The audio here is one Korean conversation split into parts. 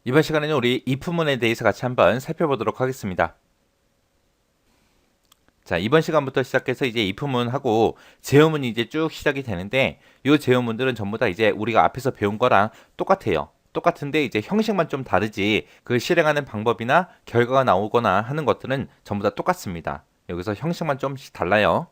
이번 시간에는 우리 if문에 대해서 같이 한번 살펴보도록 하겠습니다. 자, 이번 시간부터 시작해서 이제 if문하고 제어문이 이제 쭉 시작이 되는데, 이 제어문들은 전부 다 이제 우리가 앞에서 배운 거랑 똑같아요. 똑같은데 이제 형식만 좀 다르지, 그 실행하는 방법이나 결과가 나오거나 하는 것들은 전부 다 똑같습니다. 여기서 형식만 좀씩 달라요.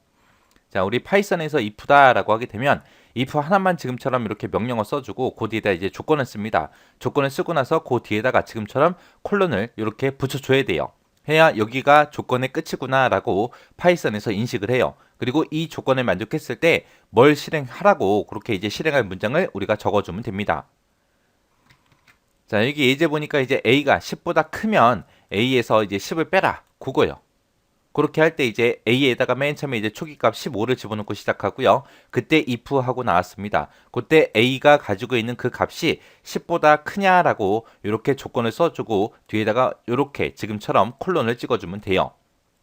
자, 우리 파이썬에서 if다라고 하게 되면 if 하나만 지금처럼 이렇게 명령어 써주고 그 뒤에다 이제 조건을 씁니다. 조건을 쓰고 나서 그 뒤에다가 지금처럼 콜론을 이렇게 붙여줘야 돼요. 해야 여기가 조건의 끝이구나라고 파이썬에서 인식을 해요. 그리고 이 조건을 만족했을 때 뭘 실행하라고 그렇게 이제 실행할 문장을 우리가 적어주면 됩니다. 자, 여기 예제 보니까 이제 a가 10보다 크면 a에서 이제 10을 빼라. 그거요. 그렇게 할 때 이제 A에다가 맨 처음에 이제 초기값 15를 집어넣고 시작하고요. 그때 if 하고 나왔습니다. 그때 A가 가지고 있는 그 값이 10보다 크냐라고 이렇게 조건을 써주고 뒤에다가 이렇게 지금처럼 콜론을 찍어주면 돼요.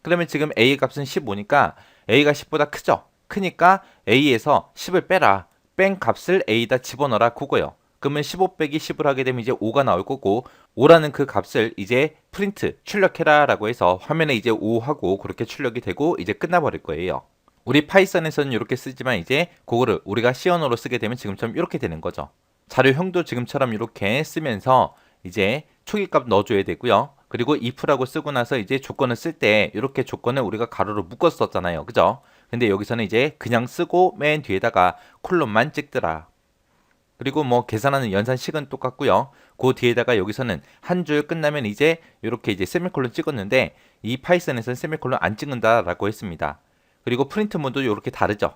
그러면 지금 A의 값은 15니까 A가 10보다 크죠? 크니까 A에서 10을 빼라. 뺀 값을 A에다 집어넣어라. 그거요. 그러면 15 빼기 10을 하게 되면 이제 5가 나올 거고 5라는 그 값을 이제 프린트 출력해라 라고 해서 화면에 이제 5하고 그렇게 출력이 되고 이제 끝나버릴 거예요. 우리 파이썬에서는 이렇게 쓰지만 이제 그거를 우리가 C 언어로 쓰게 되면 지금처럼 이렇게 되는 거죠. 자료형도 지금처럼 이렇게 쓰면서 이제 초기값 넣어줘야 되고요. 그리고 if라고 쓰고 나서 이제 조건을 쓸 때 이렇게 조건을 우리가 가로로 묶었었잖아요. 그죠? 근데 여기서는 이제 그냥 쓰고 맨 뒤에다가 콜론만 찍더라. 그리고 뭐 계산하는 연산식은 똑같고요. 그 뒤에다가 여기서는 한 줄 끝나면 이제 이렇게 이제 세미콜론 찍었는데 이 파이썬에서는 세미콜론 안 찍는다라고 했습니다. 그리고 프린트 모드도 이렇게 다르죠.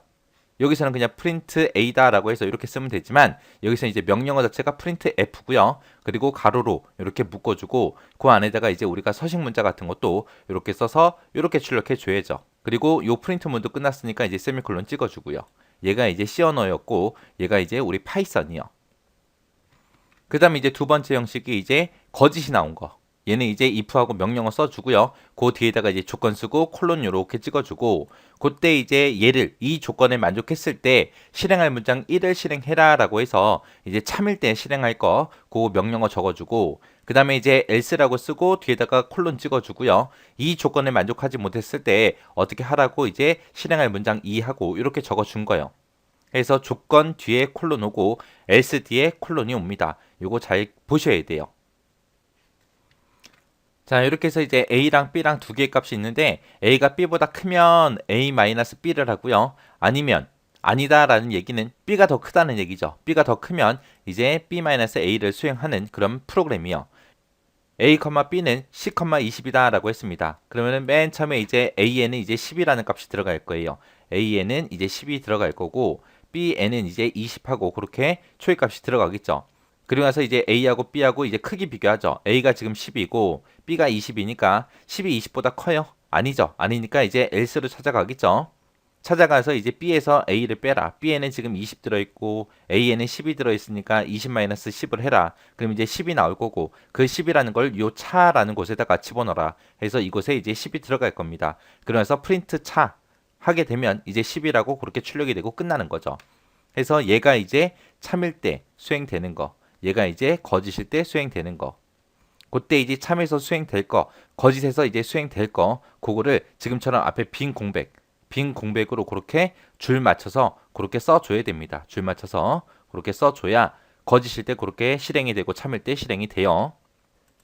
여기서는 그냥 프린트 A다라고 해서 이렇게 쓰면 되지만 여기서 이제 명령어 자체가 프린트 F고요. 그리고 가로로 이렇게 묶어주고 그 안에다가 이제 우리가 서식 문자 같은 것도 이렇게 써서 이렇게 출력해 줘야죠. 그리고 요 프린트 모드 끝났으니까 이제 세미콜론 찍어주고요. 얘가 이제 C 언어였고 얘가 이제 우리 파이썬이요. 그 다음에 이제 두 번째 형식이 이제 거짓이 나온 거. 얘는 이제 if하고 명령어 써주고요. 그 뒤에다가 이제 조건 쓰고 콜론 요렇게 찍어주고 그때 이제 얘를 이 조건에 만족했을 때 실행할 문장 1을 실행해라 라고 해서 이제 참일 때 실행할 거 그 명령어 적어주고 그 다음에 이제 else라고 쓰고 뒤에다가 콜론 찍어주고요. 이 조건에 만족하지 못했을 때 어떻게 하라고 이제 실행할 문장 2하고 이렇게 적어준 거예요. 해서 조건 뒤에 콜론 오고 else 뒤에 콜론이 옵니다. 요거 잘 보셔야 돼요. 자, 이렇게 해서 이제 A랑 B랑 두 개의 값이 있는데 A가 B보다 크면 A-B를 하고요. 아니면 아니다라는 얘기는 B가 더 크다는 얘기죠. B가 더 크면 이제 B-A를 수행하는 그런 프로그램이요. A, B는 C,20이다 라고 했습니다. 그러면은 맨 처음에 이제 A에는 이제 10이라는 값이 들어갈 거예요. A에는 이제 10이 들어갈 거고 B에는 이제 20하고 그렇게 초기값이 들어가겠죠. 그리고 나서 이제 A하고 B하고 이제 크기 비교하죠. A가 지금 10이고 B가 20이니까 10이 20보다 커요? 아니죠. 아니니까 이제 else로 찾아가겠죠. 찾아가서 이제 B에서 A를 빼라. B에는 지금 20 들어있고 A에는 10이 들어있으니까 20-10을 해라. 그럼 이제 10이 나올 거고 그 10이라는 걸 요 차라는 곳에다가 집어넣어라. 해서 이곳에 이제 10이 들어갈 겁니다. 그러면서 프린트 차 하게 되면 이제 10이라고 그렇게 출력이 되고 끝나는 거죠. 해서 얘가 이제 참일 때 수행되는 거. 얘가 이제 거짓일 때 수행되는 거. 그때 이제 참에서 수행될 거, 거짓에서 이제 수행될 거, 그거를 지금처럼 앞에 빈 공백으로 그렇게 줄 맞춰서 그렇게 써줘야 됩니다. 줄 맞춰서 그렇게 써줘야 거짓일 때 그렇게 실행이 되고 참일 때 실행이 돼요.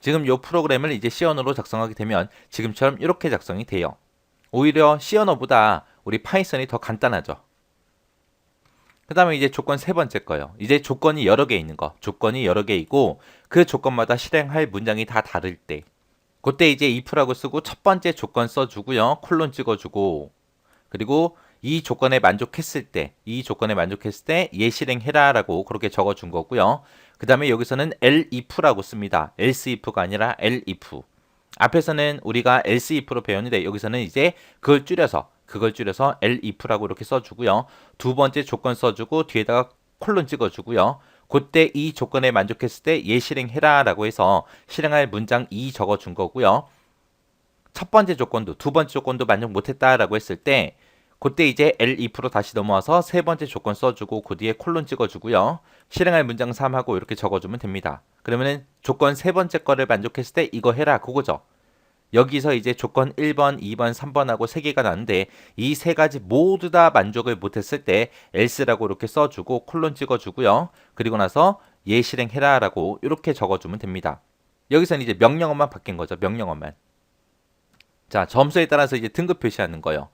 지금 이 프로그램을 이제 C 언어로 작성하게 되면 지금처럼 이렇게 작성이 돼요. 오히려 C 언어보다 우리 파이썬이 더 간단하죠. 그 다음에 이제 조건 세 번째 거요. 이제 조건이 여러 개 있는 거. 조건이 여러 개이고 그 조건마다 실행할 문장이 다 다를 때. 그때 이제 if라고 쓰고 첫 번째 조건 써주고요. 콜론 찍어주고 그리고 이 조건에 만족했을 때 얘 실행해라 라고 그렇게 적어준 거고요. 그 다음에 여기서는 elif라고 씁니다. else if가 아니라 elif. 앞에서는 우리가 else if로 배웠는데 여기서는 이제 그걸 줄여서 elif라고 이렇게 써주고요. 두 번째 조건 써주고 뒤에다가 콜론 찍어주고요. 그때 이 조건에 만족했을 때 얘 실행해라 라고 해서 실행할 문장 2 적어준 거고요. 첫 번째 조건도 두 번째 조건도 만족 못했다라고 했을 때 그때 이제 L2% 다시 넘어와서 세 번째 조건 써주고 그 뒤에 콜론 찍어주고요. 실행할 문장 3 하고 이렇게 적어주면 됩니다. 그러면은 조건 세 번째 거를 만족했을 때 이거 해라 그거죠. 여기서 이제 조건 1번, 2번, 3번하고 3개가 나는데 이 세 가지 모두 다 만족을 못했을 때 else라고 이렇게 써주고 콜론 찍어주고요. 그리고 나서 얘 실행해라 라고 이렇게 적어주면 됩니다. 여기서는 이제 명령어만 바뀐 거죠. 명령어만. 자, 점수에 따라서 이제 등급 표시하는 거예요.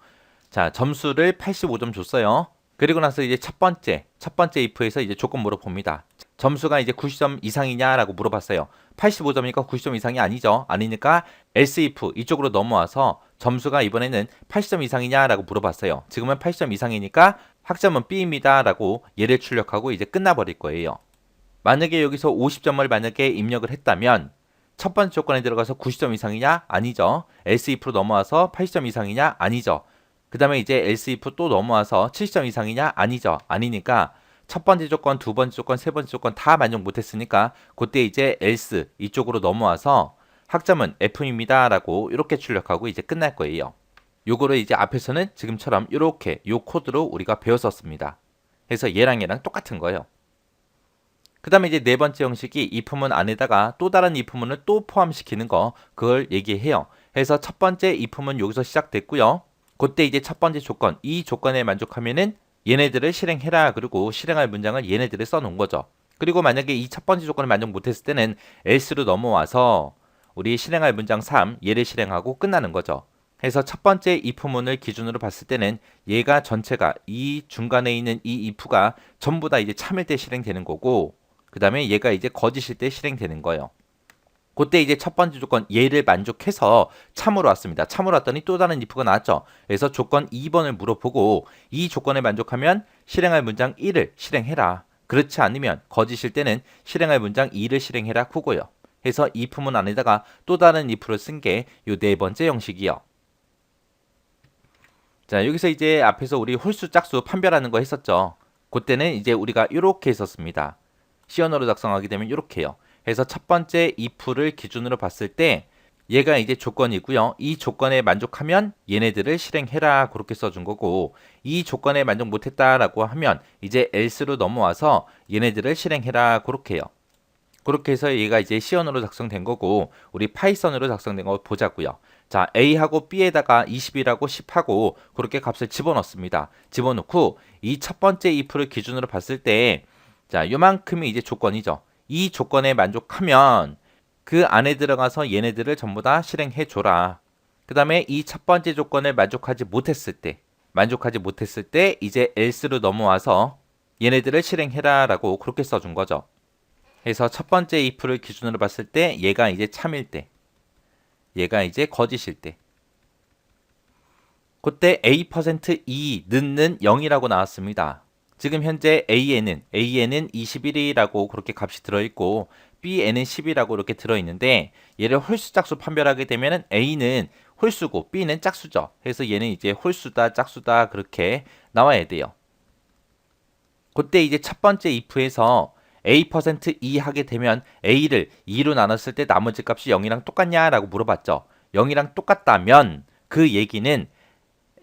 자, 점수를 85점 줬어요. 그리고 나서 이제 첫 번째 if에서 이제 조건 물어봅니다. 점수가 이제 90점 이상이냐라고 물어봤어요. 85점이니까 90점 이상이 아니죠. 아니니까 else if 이쪽으로 넘어와서 점수가 이번에는 80점 이상이냐라고 물어봤어요. 지금은 80점 이상이니까 학점은 B입니다라고 얘를 출력하고 이제 끝나버릴 거예요. 만약에 여기서 50점을 만약에 입력을 했다면 첫 번째 조건에 들어가서 90점 이상이냐? 아니죠. else if로 넘어와서 80점 이상이냐? 아니죠. 그 다음에 이제 else if 또 넘어와서 70점 이상이냐? 아니죠. 아니니까 첫 번째 조건, 두 번째 조건, 세 번째 조건 다 만족 못했으니까 그때 이제 else 이쪽으로 넘어와서 학점은 F입니다 라고 이렇게 출력하고 이제 끝날 거예요. 요거를 이제 앞에서는 지금처럼 이렇게 요 코드로 우리가 배웠었습니다. 그래서 얘랑 똑같은 거예요. 그 다음에 이제 네 번째 형식이 if문 안에다가 또 다른 if문을 또 포함시키는 거 그걸 얘기해요. 그래서 첫 번째 if문 여기서 시작됐고요. 그때 이제 첫 번째 조건 이 조건에 만족하면은 얘네들을 실행해라 그리고 실행할 문장을 얘네들을 써놓은 거죠. 그리고 만약에 이 첫 번째 조건을 만족 못했을 때는 else로 넘어와서 우리 실행할 문장 3 얘를 실행하고 끝나는 거죠. 그래서 첫 번째 if문을 기준으로 봤을 때는 얘가 전체가 이 중간에 있는 이 if가 전부 다 이제 참일 때 실행되는 거고 그 다음에 얘가 이제 거짓일 때 실행되는 거예요. 그때 이제 첫 번째 조건 얘를 만족해서 참으로 왔습니다. 참으로 왔더니 또 다른 if가 나왔죠. 그래서 조건 2번을 물어보고 이 조건에 만족하면 실행할 문장 1을 실행해라. 그렇지 않으면 거짓일 때는 실행할 문장 2를 실행해라 쿠고요. 그래서 if문 안에다가 또 다른 if를 쓴 게 요 네 번째 형식이요. 자, 여기서 이제 앞에서 우리 홀수 짝수 판별하는 거 했었죠. 그때는 이제 우리가 이렇게 했었습니다. C 언어로 작성하게 되면 이렇게요. 그래서 첫 번째 if를 기준으로 봤을 때 얘가 이제 조건이고요. 이 조건에 만족하면 얘네들을 실행해라 그렇게 써준 거고 이 조건에 만족 못했다라고 하면 이제 else로 넘어와서 얘네들을 실행해라 그렇게 해요. 그렇게 해서 얘가 이제 C 언어로 작성된 거고 우리 파이썬으로 작성된 거 보자고요. 자, A하고 B에다가 20이라고 10하고 그렇게 값을 집어넣습니다. 집어넣고 이 첫 번째 if를 기준으로 봤을 때 자, 요만큼이 이제 조건이죠. 이 조건에 만족하면 그 안에 들어가서 얘네들을 전부 다 실행해 줘라. 그 다음에 이 첫 번째 조건을 만족하지 못했을 때 이제 else로 넘어와서 얘네들을 실행해라 라고 그렇게 써준 거죠. 그래서 첫 번째 if를 기준으로 봤을 때 얘가 이제 참일 때 얘가 이제 거짓일 때 그때 A%E 는는0이라고 나왔습니다. 지금 현재 A에는 21이라고 그렇게 값이 들어있고 B에는 10이라고 이렇게 들어있는데 얘를 홀수 짝수 판별하게 되면 A는 홀수고 B는 짝수죠. 그래서 얘는 이제 홀수다 짝수다 그렇게 나와야 돼요. 그때 이제 첫 번째 if에서 A%E 하게 되면 A를 2로 나눴을 때 나머지 값이 0이랑 똑같냐 라고 물어봤죠. 0이랑 똑같다면 그 얘기는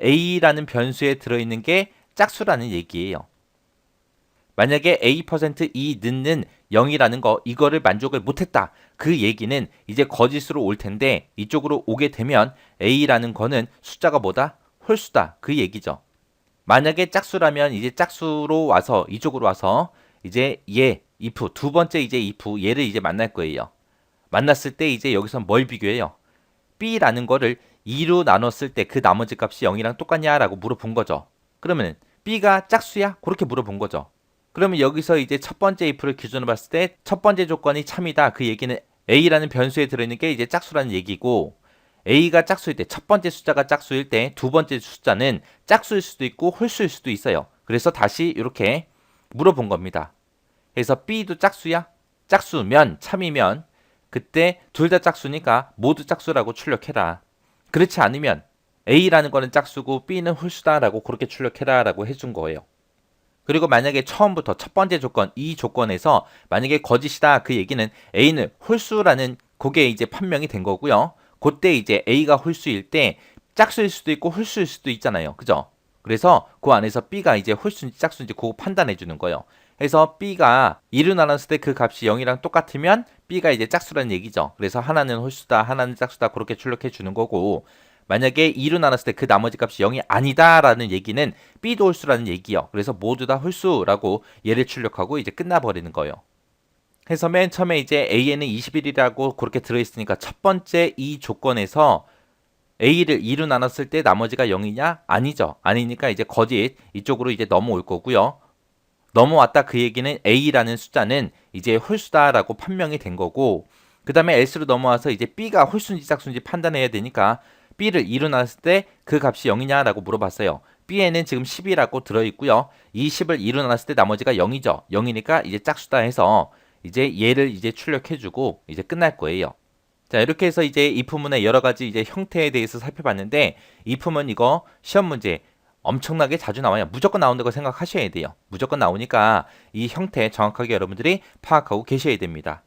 A라는 변수에 들어있는 게 짝수라는 얘기예요. 만약에 A%E 는는 0이라는 거 이거를 만족을 못했다. 그 얘기는 이제 거짓으로 올 텐데 이쪽으로 오게 되면 A라는 거는 숫자가 뭐다? 홀수다. 그 얘기죠. 만약에 짝수라면 이제 짝수로 와서 이쪽으로 와서 이제 얘 if 두 번째 이제 if 얘를 이제 만날 거예요. 만났을 때 이제 여기서 뭘 비교해요? B라는 거를 2로 나눴을 때 그 나머지 값이 0이랑 똑같냐라고 물어본 거죠. 그러면 B가 짝수야? 그렇게 물어본 거죠. 그러면 여기서 이제 첫 번째 if를 기준으로 봤을 때 첫 번째 조건이 참이다. 그 얘기는 A라는 변수에 들어있는 게 이제 짝수라는 얘기고 A가 짝수일 때 첫 번째 숫자가 짝수일 때 두 번째 숫자는 짝수일 수도 있고 홀수일 수도 있어요. 그래서 다시 이렇게 물어본 겁니다. 그래서 B도 짝수야? 짝수면 참이면 그때 둘 다 짝수니까 모두 짝수라고 출력해라. 그렇지 않으면 A라는 거는 짝수고 B는 홀수다라고 그렇게 출력해라 라고 해준 거예요. 그리고 만약에 처음부터 첫 번째 조건 이 조건에서 만약에 거짓이다 그 얘기는 A는 홀수라는 그게 이제 판명이 된 거고요. 그때 이제 A가 홀수일 때 짝수일 수도 있고 홀수일 수도 있잖아요. 그죠? 그래서 그 안에서 B가 이제 홀수인지 짝수인지 그거 판단해 주는 거예요. 그래서 B가 2로 나눴을 때 그 값이 0이랑 똑같으면 B가 이제 짝수라는 얘기죠. 그래서 하나는 홀수다, 하나는 짝수다 그렇게 출력해 주는 거고 만약에 2로 나눴을 때 그 나머지 값이 0이 아니다라는 얘기는 B도 홀수라는 얘기요. 그래서 모두 다 홀수라고 얘를 출력하고 이제 끝나버리는 거예요. 그래서 맨 처음에 이제 A에는 21이라고 그렇게 들어있으니까 첫 번째 이 조건에서 A를 2로 나눴을 때 나머지가 0이냐? 아니죠. 아니니까 이제 거짓 이쪽으로 이제 넘어올 거고요. 넘어왔다 그 얘기는 A라는 숫자는 이제 홀수다라고 판명이 된 거고 그 다음에 S로 넘어와서 이제 B가 홀수인지 짝수인지 판단해야 되니까 B를 2로 나눴을 때 그 값이 0이냐라고 물어봤어요. B에는 지금 10이라고 들어있고요. 이 10을 2로 나눴을 때 나머지가 0이죠. 0이니까 이제 짝수다 해서 이제 얘를 이제 출력해주고 이제 끝날 거예요. 자, 이렇게 해서 이제 if문의 여러 가지 이제 형태에 대해서 살펴봤는데 if문 이거 시험 문제 엄청나게 자주 나와요. 무조건 나온다고 생각하셔야 돼요. 무조건 나오니까 이 형태 정확하게 여러분들이 파악하고 계셔야 됩니다.